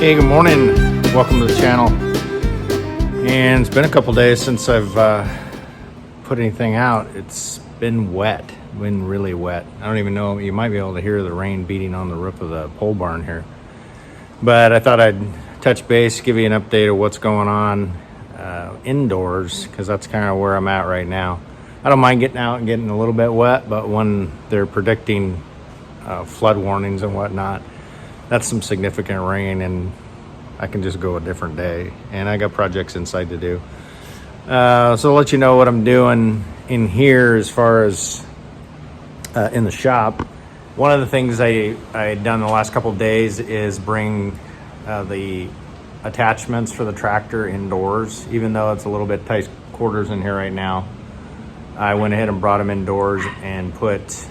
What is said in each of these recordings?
Hey, good morning. Welcome to the channel. And it's been a couple days since I've put anything out. It's been wet, been really wet. I don't even know, you might be able to hear the rain beating on the roof of the pole barn here. But I thought I'd touch base, give you an update of what's going on indoors, because that's kind of where I'm at right now. I don't mind getting out and getting a little bit wet, but when they're predicting flood warnings and whatnot, that's some significant rain, and I can just go a different day. And I got projects inside to do. So I'll let you know what I'm doing in here as far as in the shop. One of the things I had done the last couple of days is bring the attachments for the tractor indoors, even though it's a little bit tight quarters in here right now. I went ahead and brought them indoors and put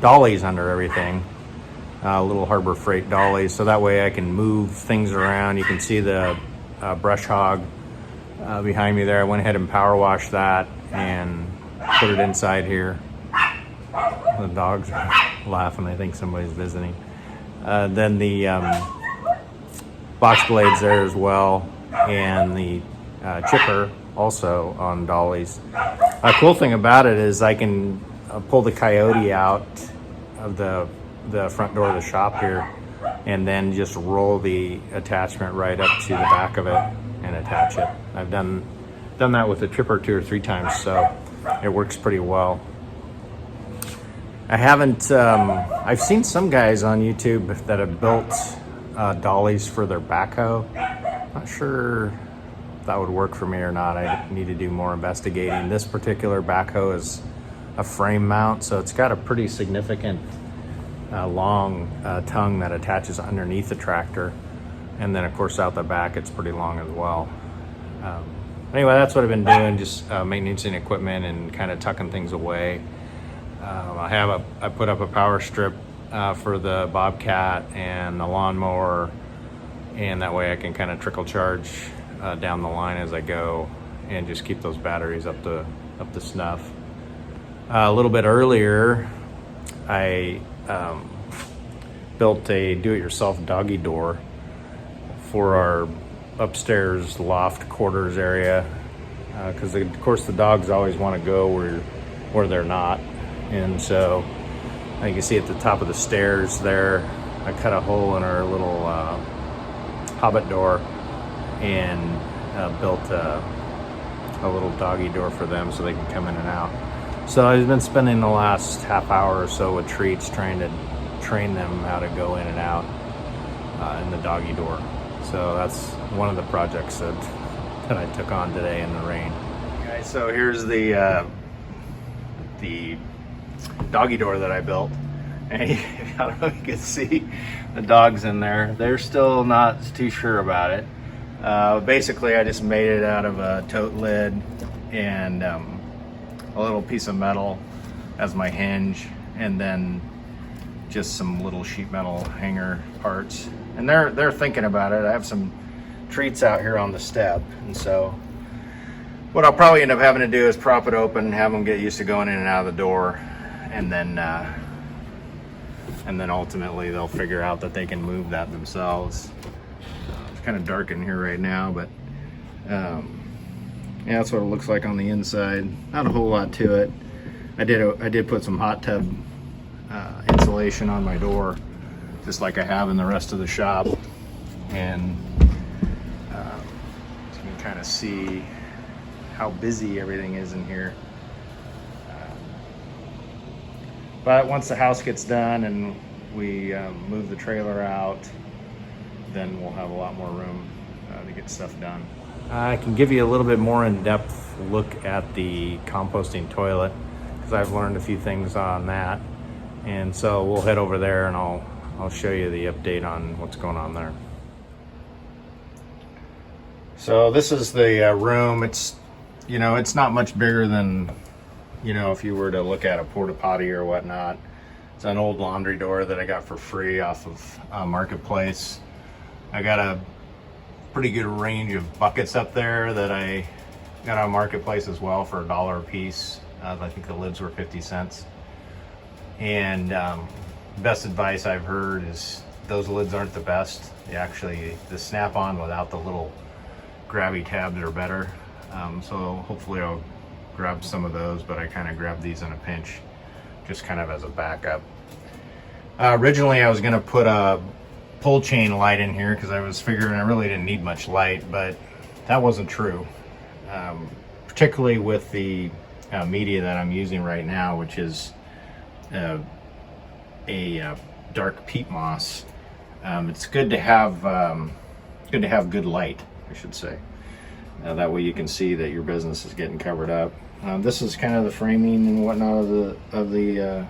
dollies under everything. Little Harbor Freight dollies, so that way I can move things around. You can see the brush hog behind me there. I went ahead and power washed that and put it inside here. The dogs are laughing, I think somebody's visiting. Then the box blades there as well, and the chipper also on dollies. A cool thing about it is I can pull the Kioti out of the front door of the shop here, and then just roll the attachment right up to the back of it and attach it. I've done that with the tripper 2 or 3 times, so it works pretty well. I haven't I've seen some guys on YouTube that have built dollies for their backhoe. Not sure if that would work for me or not. I need to do more investigating. This particular backhoe is a frame mount, so it's got a pretty significant long tongue that attaches underneath the tractor, and then of course out the back it's pretty long as well. Anyway, that's what I've been doing, just maintaining equipment and kind of tucking things away. I put up a power strip for the Bobcat and the lawnmower, and that way I can kind of trickle charge down the line as I go and just keep those batteries up to snuff. A little bit earlier I built a do-it-yourself doggy door for our upstairs loft quarters area, because of course the dogs always want to go where they're not. And so you can see at the top of the stairs there, I cut a hole in our little hobbit door and built a little doggy door for them so they can come in and out. So I've been spending the last half hour or so with treats trying to train them how to go in and out in the doggy door. So that's one of the projects that I took on today in the rain. Okay, so here's the doggy door that I built. And I don't know if you can see the dogs in there. They're still not too sure about it. Basically, I just made it out of a tote lid and a little piece of metal as my hinge, and then just some little sheet metal hanger parts. And they're thinking about it. I have some treats out here on the step, and so what I'll probably end up having to do is prop it open and have them get used to going in and out of the door, and then ultimately they'll figure out that they can move that themselves. It's kind of dark in here right now, but yeah, that's what it looks like on the inside. Not a whole lot to it. I did put some hot tub insulation on my door, just like I have in the rest of the shop, and you can kind of see how busy everything is in here. But once the house gets done and we move the trailer out, then we'll have a lot more room to get stuff done. I can give you a little bit more in-depth look at the composting toilet, because I've learned a few things on that. And so we'll head over there and I'll show you the update on what's going on there. So this is the room. It's, it's not much bigger than, if you were to look at a porta potty or whatnot. It's an old laundry door that I got for free off of Marketplace. I got a pretty good range of buckets up there that I got on Marketplace as well for $1 a piece. I think the lids were 50 cents. And best advice I've heard is those lids aren't the best. The snap-on without the little grabby tabs are better. So hopefully I'll grab some of those, but I kind of grabbed these in a pinch, just kind of as a backup. Originally I was gonna put a pull chain light in here because I was figuring I really didn't need much light, but that wasn't true. Particularly with the media that I'm using right now, which is a dark peat moss. It's good to have good light, I should say. That way you can see that your business is getting covered up. This is kind of the framing and whatnot of the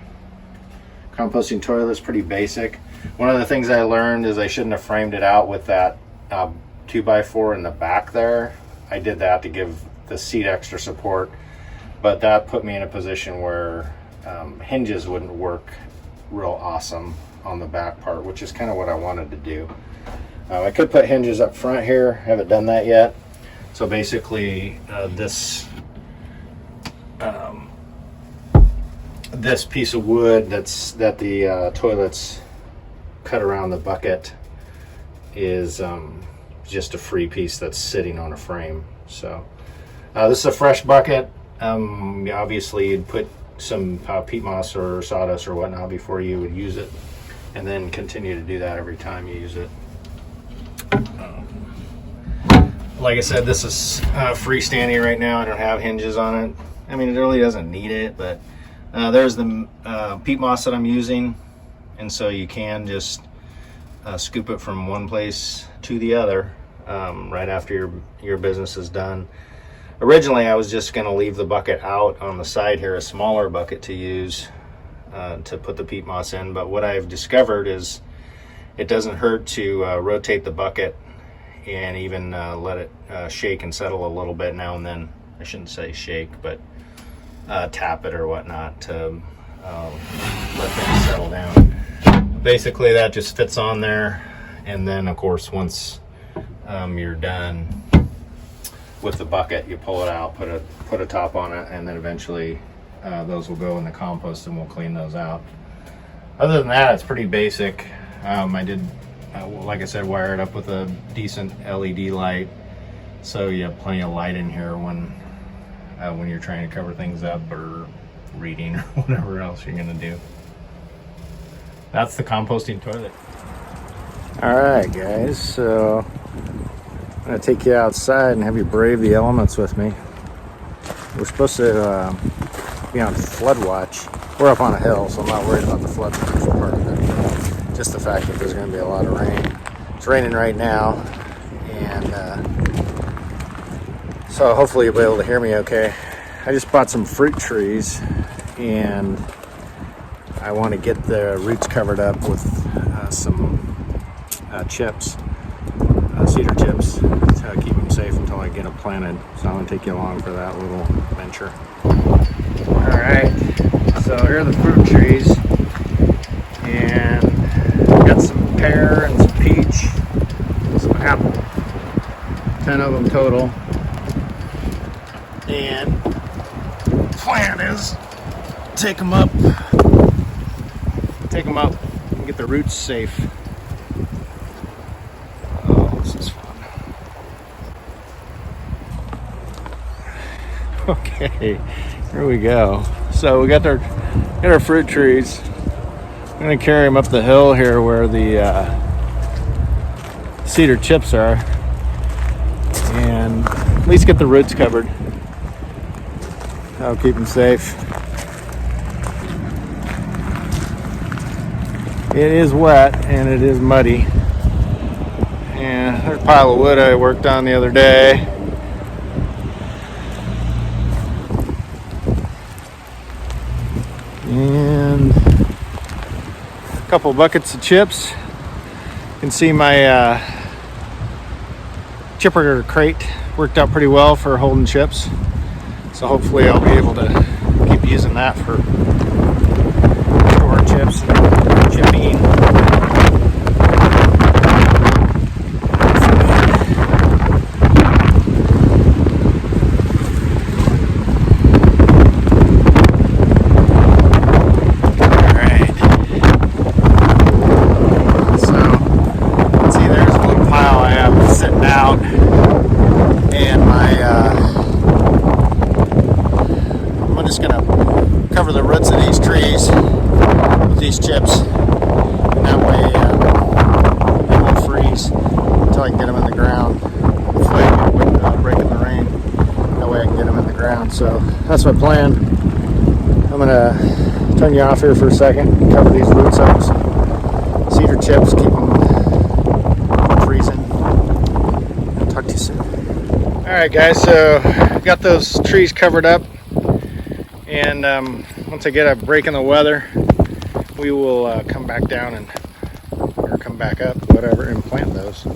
composting toilet. It's pretty basic. One of the things I learned is I shouldn't have framed it out with that 2x4 in the back there. I did that to give the seat extra support, but that put me in a position where hinges wouldn't work real awesome on the back part, which is kind of what I wanted to do. I could put hinges up front here, haven't done that yet. So basically this piece of wood that the toilet's cut around the bucket is just a free piece that's sitting on a frame. So this is a fresh bucket. Obviously you'd put some peat moss or sawdust or whatnot before you would use it, and then continue to do that every time you use it. Like I said, this is freestanding right now. I don't have hinges on it. I mean, it really doesn't need it, but there's the peat moss that I'm using, and so you can just scoop it from one place to the other right after your business is done. Originally, I was just going to leave the bucket out on the side here, a smaller bucket to use to put the peat moss in, but what I've discovered is it doesn't hurt to rotate the bucket and even let it shake and settle a little bit now and then. I shouldn't say shake, but tap it or whatnot to let things settle down. Basically that just fits on there, and then of course once you're done with the bucket, you pull it out, put a top on it, and then eventually those will go in the compost and we'll clean those out. Other than that, it's pretty basic. I did like I said, wire it up with a decent LED light, so you have plenty of light in here when you're trying to cover things up or reading or whatever else you're gonna do. That's the composting toilet. All right, guys, so I'm gonna take you outside and have you brave the elements with me. We're supposed to be on flood watch. We're up on a hill, so I'm not worried about the flood part of it. Just the fact that there's going to be a lot of rain. It's raining right now, and so hopefully you'll be able to hear me okay. I just bought some fruit trees, and I want to get the roots covered up with some chips, cedar chips, to keep them safe until I get them planted. So I'm going to take you along for that little venture. All right, so here are the fruit trees, and got some pear and some peach, some apple, 10 of them total. And the plan is take them up and get the roots safe. Oh, this is fun. Okay, here we go. So we got our fruit trees. I'm going to carry them up the hill here where the cedar chips are, and at least get the roots covered. That'll keep them safe. It is wet and it is muddy. And there's a pile of wood I worked on the other day. And a couple buckets of chips. You can see my chipper crate worked out pretty well for holding chips. So hopefully I'll be able to keep using that for storing chips and chipping. Alright. So that's my plan. I'm gonna turn you off here for a second, cover these root zones. Cedar chips, keep them from freezing. I'll talk to you soon. All right, guys, so I've got those trees covered up, and once I get a break in the weather, we will come back down or come back up, whatever, and plant those.